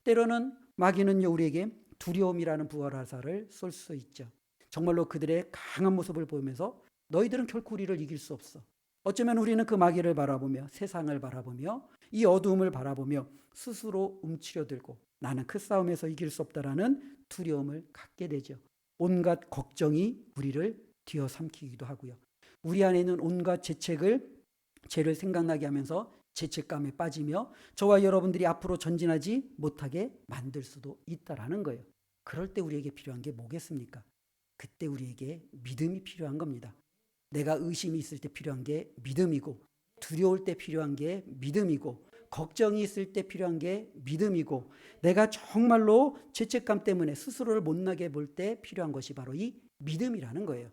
때로는 마귀는요, 우리에게 두려움이라는 불화살을 쏠 수 있죠. 정말로 그들의 강한 모습을 보면서 너희들은 결코 우리를 이길 수 없어. 어쩌면 우리는 그 마귀를 바라보며 세상을 바라보며 이 어두움을 바라보며 스스로 움츠려들고 나는 그 싸움에서 이길 수 없다라는 두려움을 갖게 되죠. 온갖 걱정이 우리를 뒤어삼키기도 하고요. 우리 안에 있는 온갖 죄를 생각나게 하면서 죄책감에 빠지며 저와 여러분들이 앞으로 전진하지 못하게 만들 수도 있다라는 거예요. 그럴 때 우리에게 필요한 게 뭐겠습니까? 그때 우리에게 믿음이 필요한 겁니다. 내가 의심이 있을 때 필요한 게 믿음이고, 두려울 때 필요한 게 믿음이고, 걱정이 있을 때 필요한 게 믿음이고, 내가 정말로 죄책감 때문에 스스로를 못나게 볼 때 필요한 것이 바로 이 믿음이라는 거예요.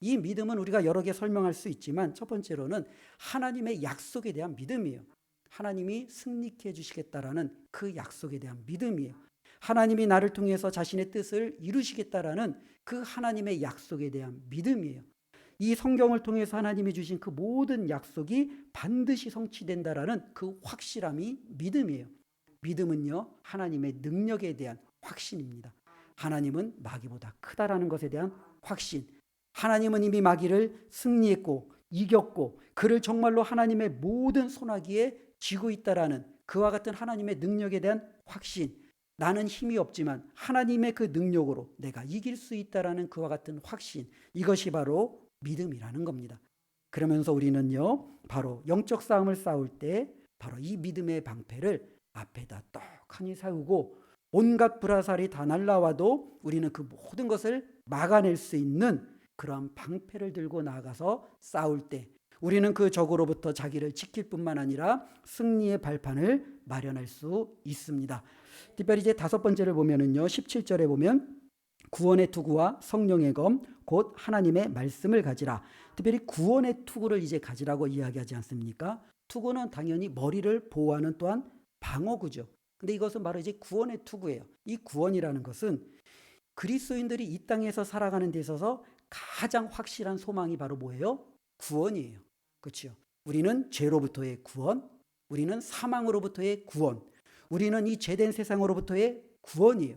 이 믿음은 우리가 여러 개 설명할 수 있지만 첫 번째로는 하나님의 약속에 대한 믿음이에요. 하나님이 승리케 해주시겠다라는 그 약속에 대한 믿음이에요. 하나님이 나를 통해서 자신의 뜻을 이루시겠다라는 그 하나님의 약속에 대한 믿음이에요. 이 성경을 통해서 하나님이 주신 그 모든 약속이 반드시 성취된다라는 그 확실함이 믿음이에요. 믿음은요, 하나님의 능력에 대한 확신입니다. 하나님은 마귀보다 크다라는 것에 대한 확신. 하나님은 이미 마귀를 승리했고 이겼고 그를 정말로 하나님의 모든 손아귀에 쥐고 있다라는 그와 같은 하나님의 능력에 대한 확신. 나는 힘이 없지만 하나님의 그 능력으로 내가 이길 수 있다라는 그와 같은 확신. 이것이 바로 믿음이라는 겁니다. 그러면서 우리는요, 바로 영적 싸움을 싸울 때 바로 이 믿음의 방패를 앞에다 떡하니 세우고 온갖 불화살이 다 날라와도 우리는 그 모든 것을 막아낼 수 있는 그러한 방패를 들고 나가서 싸울 때 우리는 그 적으로부터 자기를 지킬 뿐만 아니라 승리의 발판을 마련할 수 있습니다. 특별히 이제 다섯 번째를 보면은요, 17절에 보면 구원의 투구와 성령의 검 곧 하나님의 말씀을 가지라. 특별히 구원의 투구를 이제 가지라고 이야기하지 않습니까? 투구는 당연히 머리를 보호하는 또한 방어구죠. 근데 이것은 바로 이제 구원의 투구예요. 이 구원이라는 것은 그리스도인들이 이 땅에서 살아가는 데 있어서 가장 확실한 소망이 바로 뭐예요? 구원이에요. 그렇죠? 우리는 죄로부터의 구원, 우리는 사망으로부터의 구원, 우리는 이 죄된 세상으로부터의 구원이에요.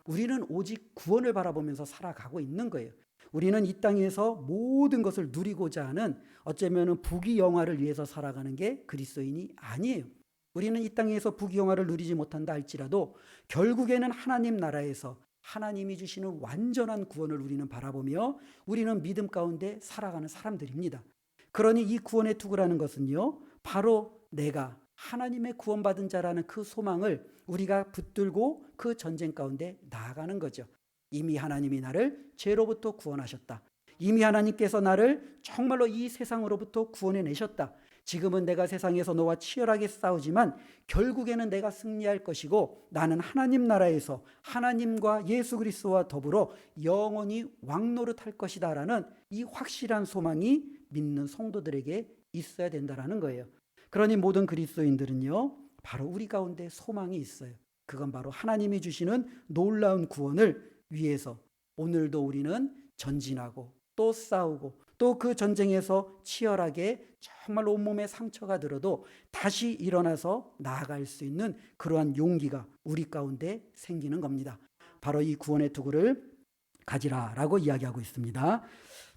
우리는 오직 구원을 바라보면서 살아가고 있는 거예요. 우리는 이 땅에서 모든 것을 누리고자 하는 어쩌면 부귀영화를 위해서 살아가는 게 그리스도인이 아니에요. 우리는 이 땅에서 부귀영화를 누리지 못한다 할지라도 결국에는 하나님 나라에서 하나님이 주시는 완전한 구원을 우리는 바라보며 우리는 믿음 가운데 살아가는 사람들입니다. 그러니 이 구원의 투구라는 것은요, 바로 내가 하나님의 구원받은 자라는 그 소망을 우리가 붙들고 그 전쟁 가운데 나아가는 거죠. 이미 하나님이 나를 죄로부터 구원하셨다. 이미 하나님께서 나를 정말로 이 세상으로부터 구원해내셨다. 지금은 내가 세상에서 너와 치열하게 싸우지만 결국에는 내가 승리할 것이고 나는 하나님 나라에서 하나님과 예수 그리스도와 더불어 영원히 왕노릇할 것이다 라는 이 확실한 소망이 믿는 성도들에게 있어야 된다는 거예요. 그러니 모든 그리스도인들은요, 바로 우리 가운데 소망이 있어요. 그건 바로 하나님이 주시는 놀라운 구원을 위해서 오늘도 우리는 전진하고 또 싸우고 또 그 전쟁에서 치열하게 정말 온몸에 상처가 들어도 다시 일어나서 나아갈 수 있는 그러한 용기가 우리 가운데 생기는 겁니다. 바로 이 구원의 투구를 가지라라고 이야기하고 있습니다.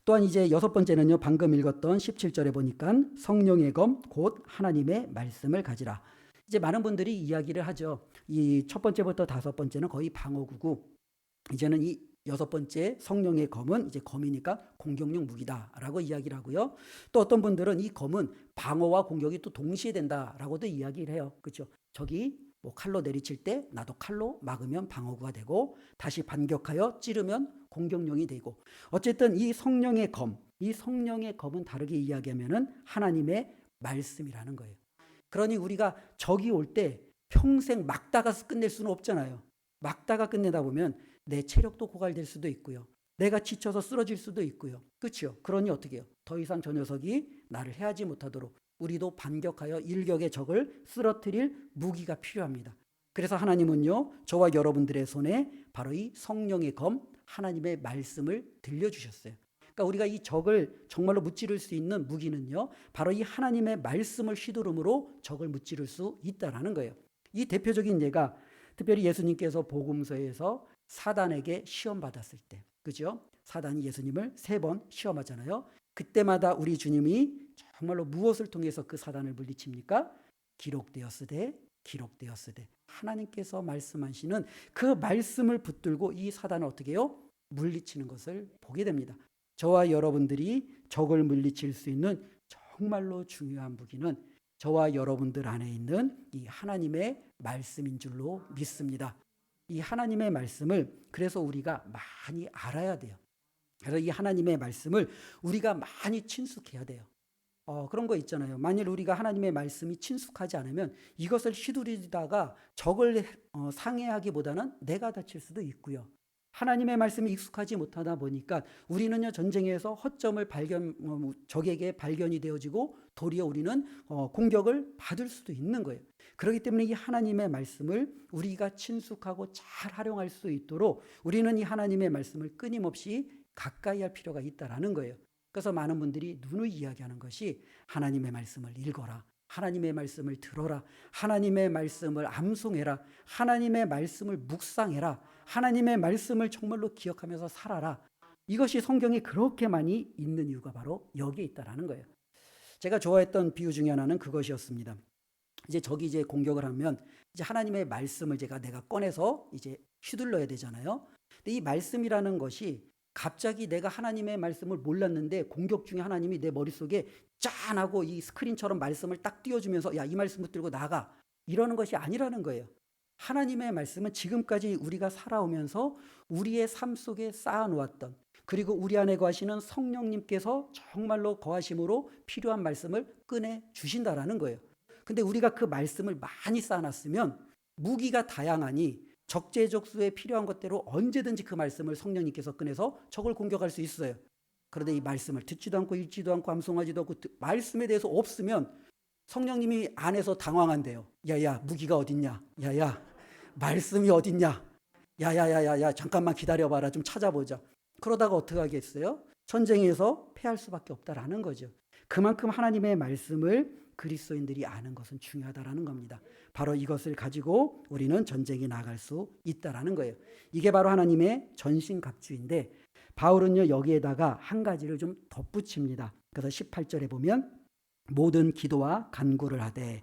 또한 이제 여섯 번째는요, 방금 읽었던 17절에 보니까 성령의 검 곧 하나님의 말씀을 가지라. 이제 많은 분들이 이야기를 하죠. 이 첫 번째부터 다섯 번째는 거의 방어구고, 이제는 이 여섯 번째 성령의 검은 이제 검이니까 공격용 무기다라고 이야기를 하고요. 또 어떤 분들은 이 검은 방어와 공격이 또 동시에 된다라고도 이야기를 해요. 그렇죠? 적이 뭐 칼로 내리칠 때 나도 칼로 막으면 방어구가 되고 다시 반격하여 찌르면 공격용이 되고, 어쨌든 이 성령의 검, 이 성령의 검은 다르게 이야기하면은 하나님의 말씀이라는 거예요. 그러니 우리가 적이 올 때 평생 막다가 끝낼 수는 없잖아요. 막다가 끝내다 보면 내 체력도 고갈될 수도 있고요. 내가 지쳐서 쓰러질 수도 있고요. 그렇죠? 그러니 어떻게 해요? 더 이상 저 녀석이 나를 해하지 못하도록 우리도 반격하여 일격의 적을 쓰러뜨릴 무기가 필요합니다. 그래서 하나님은요, 저와 여러분들의 손에 바로 이 성령의 검, 하나님의 말씀을 들려주셨어요. 그러니까 우리가 이 적을 정말로 무찌를 수 있는 무기는요, 바로 이 하나님의 말씀을 휘두름으로 적을 무찌를 수 있다라는 거예요. 이 대표적인 예가 특별히 예수님께서 복음서에서 사단에게 시험 받았을 때, 그죠? 사단이 예수님을 3번 시험하잖아요. 그때마다 우리 주님이 정말로 무엇을 통해서 그 사단을 물리칩니까? 기록되었으되 기록되었으되, 하나님께서 말씀하시는 그 말씀을 붙들고 이 사단을 어떻게 해요? 물리치는 것을 보게 됩니다. 저와 여러분들이 적을 물리칠 수 있는 정말로 중요한 무기는 저와 여러분들 안에 있는 이 하나님의 말씀인 줄로 믿습니다. 이 하나님의 말씀을 그래서 우리가 많이 알아야 돼요. 그래서 이 하나님의 말씀을 우리가 많이 친숙해야 돼요. 그런 거 있잖아요. 만일 우리가 하나님의 말씀이 친숙하지 않으면 이것을 휘두르다가 적을 상해하기보다는 내가 다칠 수도 있고요. 하나님의 말씀이 익숙하지 못하다 보니까 우리는요, 전쟁에서 허점을 적에게 발견이 되어지고 도리어 우리는 공격을 받을 수도 있는 거예요. 그렇기 때문에 이 하나님의 말씀을 우리가 친숙하고 잘 활용할 수 있도록 우리는 이 하나님의 말씀을 끊임없이 가까이 할 필요가 있다라는 거예요. 그래서 많은 분들이 누누이 이야기하는 것이 하나님의 말씀을 읽어라, 하나님의 말씀을 들어라, 하나님의 말씀을 암송해라, 하나님의 말씀을 묵상해라, 하나님의 말씀을 정말로 기억하면서 살아라. 이것이 성경에 그렇게 많이 있는 이유가 바로 여기에 있다라는 거예요. 제가 좋아했던 비유 중에 하나는 그것이었습니다. 이제 적이 이제 공격을 하면 이제 하나님의 말씀을 내가 꺼내서 이제 휘둘러야 되잖아요. 근데 이 말씀이라는 것이 갑자기 내가 하나님의 말씀을 몰랐는데 공격 중에 하나님이 내 머릿속에 짠하고 이 스크린처럼 말씀을 딱 띄워주면서 야, 이 말씀 붙들고 나가, 이러는 것이 아니라는 거예요. 하나님의 말씀은 지금까지 우리가 살아오면서 우리의 삶 속에 쌓아놓았던, 그리고 우리 안에 거하시는 성령님께서 정말로 거하심으로 필요한 말씀을 꺼내 주신다라는 거예요. 근데 우리가 그 말씀을 많이 쌓아놨으면 무기가 다양하니 적재적소에 필요한 것대로 언제든지 그 말씀을 성령님께서 꺼내서 적을 공격할 수 있어요. 그런데 이 말씀을 듣지도 않고 읽지도 않고 암송하지도 않고 말씀에 대해서 없으면 성령님이 안에서 당황한대요. 야야, 무기가 어딨냐? 야야, 말씀이 어딨냐? 야야야야야, 잠깐만 기다려봐라, 좀 찾아보자. 그러다가 어떻게 하겠어요? 전쟁에서 패할 수밖에 없다라는 거죠. 그만큼 하나님의 말씀을 그리스도인들이 아는 것은 중요하다라는 겁니다. 바로 이것을 가지고 우리는 전쟁에 나갈 수 있다라는 거예요. 이게 바로 하나님의 전신갑주인데, 바울은요, 여기에다가 한 가지를 좀 덧붙입니다. 그래서 18절에 보면 모든 기도와 간구를 하되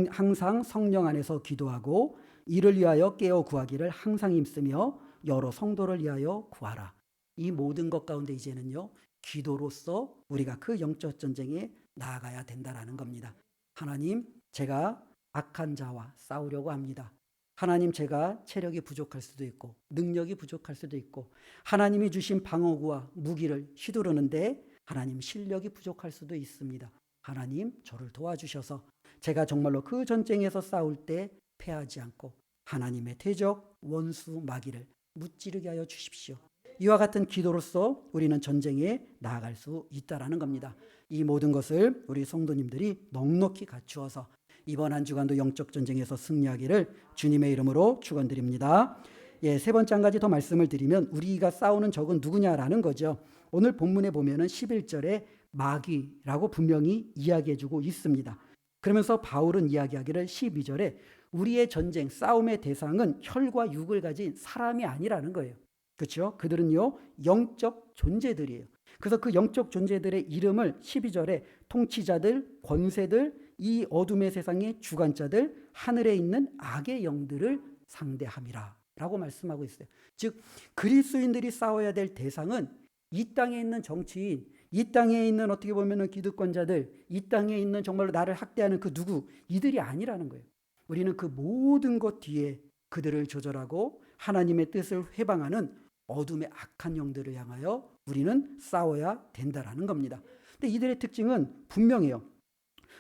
항상 성령 안에서 기도하고 이를 위하여 깨어 구하기를 항상 힘쓰며 여러 성도를 위하여 구하라. 이 모든 것 가운데 이제는요, 기도로서 우리가 그 영적 전쟁에 나아가야 된다라는 겁니다. 하나님, 제가 악한 자와 싸우려고 합니다. 하나님, 제가 체력이 부족할 수도 있고 능력이 부족할 수도 있고 하나님이 주신 방어구와 무기를 휘두르는데 하나님 실력이 부족할 수도 있습니다. 하나님, 저를 도와주셔서 제가 정말로 그 전쟁에서 싸울 때 패하지 않고 하나님의 대적 원수 마귀를 무찌르게 하여 주십시오. 이와 같은 기도로서 우리는 전쟁에 나아갈 수 있다라는 겁니다. 이 모든 것을 우리 성도님들이 넉넉히 갖추어서 이번 한 주간도 영적 전쟁에서 승리하기를 주님의 이름으로 축원드립니다. 세 번째 한 가지 더 말씀을 드리면 우리가 싸우는 적은 누구냐라는 거죠. 오늘 본문에 보면은 11절에 마귀라고 분명히 이야기해주고 있습니다. 그러면서 바울은 이야기하기를 12절에 우리의 전쟁, 싸움의 대상은 혈과 육을 가진 사람이 아니라는 거예요. 그렇죠? 그들은요, 영적 존재들이에요. 그래서 그 영적 존재들의 이름을 12절에 통치자들, 권세들, 이 어둠의 세상의 주관자들, 하늘에 있는 악의 영들을 상대함이라 라고 말씀하고 있어요. 즉 그리스도인들이 싸워야 될 대상은 이 땅에 있는 정치인, 이 땅에 있는 어떻게 보면 기득권자들, 이 땅에 있는 정말로 나를 학대하는 그 누구, 이들이 아니라는 거예요. 우리는 그 모든 것 뒤에 그들을 조절하고 하나님의 뜻을 회방하는 어둠의 악한 영들을 향하여 우리는 싸워야 된다라는 겁니다. 근데 이들의 특징은 분명해요.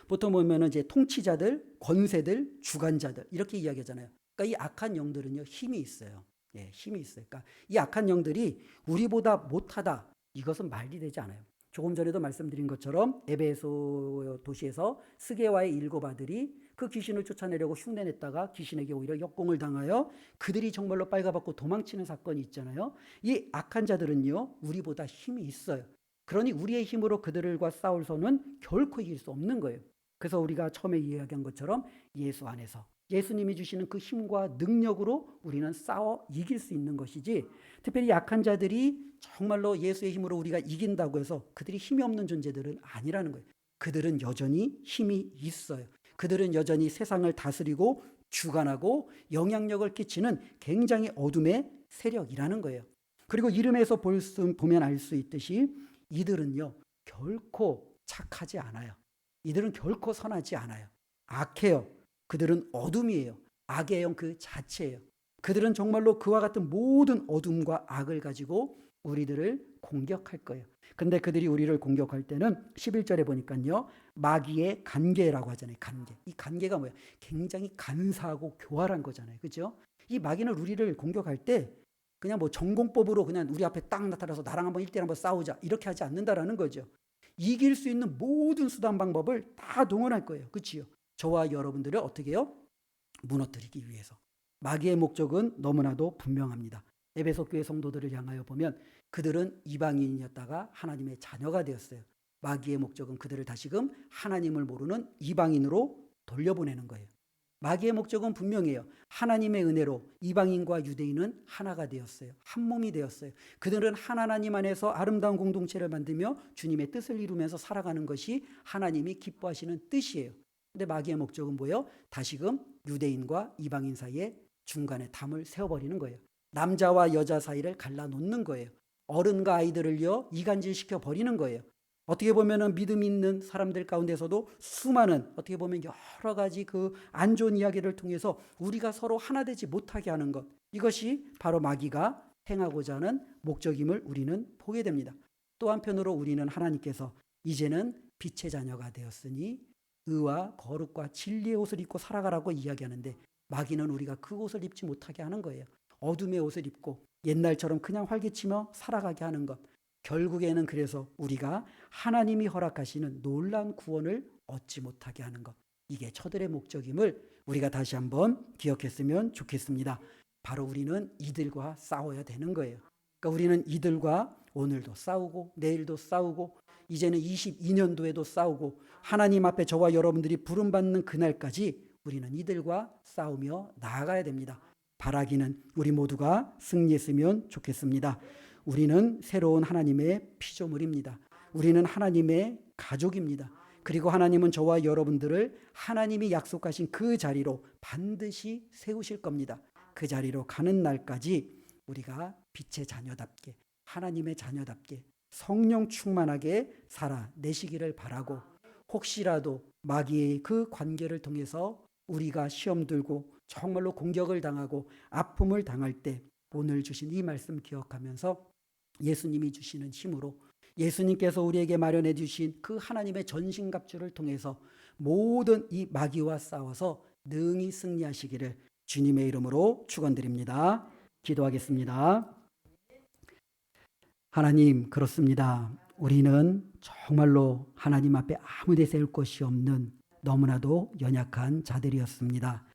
보통 보면은 이제 통치자들, 권세들, 주관자들 이렇게 이야기하잖아요. 그러니까 이 악한 영들은요, 힘이 있어요. 힘이 있어요. 그러니까 이 악한 영들이 우리보다 못하다, 이것은 말이 되지 않아요. 조금 전에도 말씀드린 것처럼 에베소 도시에서 스게와의 7 아들이 그 귀신을 쫓아내려고 흉내냈다가 귀신에게 오히려 역공을 당하여 그들이 정말로 빨가벗고 도망치는 사건이 있잖아요. 이 악한 자들은요, 우리보다 힘이 있어요. 그러니 우리의 힘으로 그들과 싸울서는 결코 이길 수 없는 거예요. 그래서 우리가 처음에 이야기한 것처럼 예수 안에서 예수님이 주시는 그 힘과 능력으로 우리는 싸워 이길 수 있는 것이지, 특별히 약한 자들이 정말로 예수의 힘으로 우리가 이긴다고 해서 그들이 힘이 없는 존재들은 아니라는 거예요. 그들은 여전히 힘이 있어요. 그들은 여전히 세상을 다스리고 주관하고 영향력을 끼치는 굉장히 어둠의 세력이라는 거예요. 그리고 이름에서 보면 알 수 있듯이 이들은요, 결코 착하지 않아요. 이들은 결코 선하지 않아요. 악해요. 그들은 어둠이에요. 악의 영 그 자체예요. 그들은 정말로 그와 같은 모든 어둠과 악을 가지고 우리들을 공격할 거예요. 근데 그들이 우리를 공격할 때는 11절에 보니까요, 마귀의 간계라고 하잖아요. 간계. 이 간계가 뭐예요? 굉장히 간사하고 교활한 거잖아요. 그죠? 이 마귀는 우리를 공격할 때 그냥 뭐 전공법으로 그냥 우리 앞에 딱 나타나서 나랑 한번 1대1 한번 싸우자, 이렇게 하지 않는다라는 거죠. 이길 수 있는 모든 수단 방법을 다 동원할 거예요. 그렇지요? 저와 여러분들을 어떻게 해요? 무너뜨리기 위해서. 마귀의 목적은 너무나도 분명합니다. 에베소 교회 성도들을 향하여 보면 그들은 이방인이었다가 하나님의 자녀가 되었어요. 마귀의 목적은 그들을 다시금 하나님을 모르는 이방인으로 돌려보내는 거예요. 마귀의 목적은 분명해요. 하나님의 은혜로 이방인과 유대인은 하나가 되었어요. 한 몸이 되었어요. 그들은 하나님 안에서 아름다운 공동체를 만들며 주님의 뜻을 이루면서 살아가는 것이 하나님이 기뻐하시는 뜻이에요. 근데 마귀의 목적은 뭐예요? 다시금 유대인과 이방인 사이에 중간에 담을 세워버리는 거예요. 남자와 여자 사이를 갈라놓는 거예요. 어른과 아이들을요, 이간질시켜 버리는 거예요. 어떻게 보면은 믿음 있는 사람들 가운데서도 수많은 어떻게 보면 여러 가지 그 안 좋은 이야기를 통해서 우리가 서로 하나 되지 못하게 하는 것, 이것이 바로 마귀가 행하고자 하는 목적임을 우리는 보게 됩니다. 또 한편으로 우리는 하나님께서 이제는 빛의 자녀가 되었으니 의와 거룩과 진리의 옷을 입고 살아가라고 이야기하는데, 마귀는 우리가 그 옷을 입지 못하게 하는 거예요. 어둠의 옷을 입고 옛날처럼 그냥 활개치며 살아가게 하는 것. 결국에는 그래서 우리가 하나님이 허락하시는 놀라운 구원을 얻지 못하게 하는 것, 이게 저들의 목적임을 우리가 다시 한번 기억했으면 좋겠습니다. 바로 우리는 이들과 싸워야 되는 거예요. 그러니까 우리는 이들과 오늘도 싸우고 내일도 싸우고 이제는 22년도에도 싸우고 하나님 앞에 저와 여러분들이 부름받는 그날까지 우리는 이들과 싸우며 나아가야 됩니다. 바라기는 우리 모두가 승리했으면 좋겠습니다. 우리는 새로운 하나님의 피조물입니다. 우리는 하나님의 가족입니다. 그리고 하나님은 저와 여러분들을 하나님이 약속하신 그 자리로 반드시 세우실 겁니다. 그 자리로 가는 날까지 우리가 빛의 자녀답게, 하나님의 자녀답게 성령 충만하게 살아내시기를 바라고, 혹시라도 마귀의 그 관계를 통해서 우리가 시험 들고 정말로 공격을 당하고 아픔을 당할 때 오늘 주신 이 말씀 기억하면서 예수님이 주시는 힘으로 예수님께서 우리에게 마련해 주신 그 하나님의 전신갑주를 통해서 모든 이 마귀와 싸워서 능히 승리하시기를 주님의 이름으로 축원드립니다. 기도하겠습니다. 하나님, 그렇습니다. 우리는 정말로 하나님 앞에 아무 데 세울 곳이 없는 너무나도 연약한 자들이었습니다.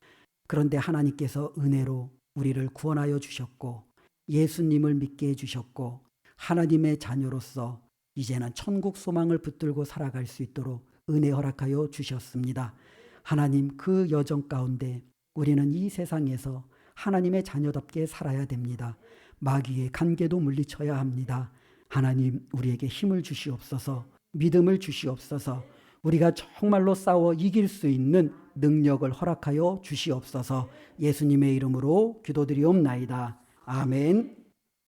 그런데 하나님께서 은혜로 우리를 구원하여 주셨고 예수님을 믿게 해주셨고 하나님의 자녀로서 이제는 천국 소망을 붙들고 살아갈 수 있도록 은혜 허락하여 주셨습니다. 하나님, 그 여정 가운데 우리는 이 세상에서 하나님의 자녀답게 살아야 됩니다. 마귀의 간계도 물리쳐야 합니다. 하나님, 우리에게 힘을 주시옵소서, 믿음을 주시옵소서, 우리가 정말로 싸워 이길 수 있는 능력을 허락하여 주시옵소서. 예수님의 이름으로 기도드리옵나이다. 아멘.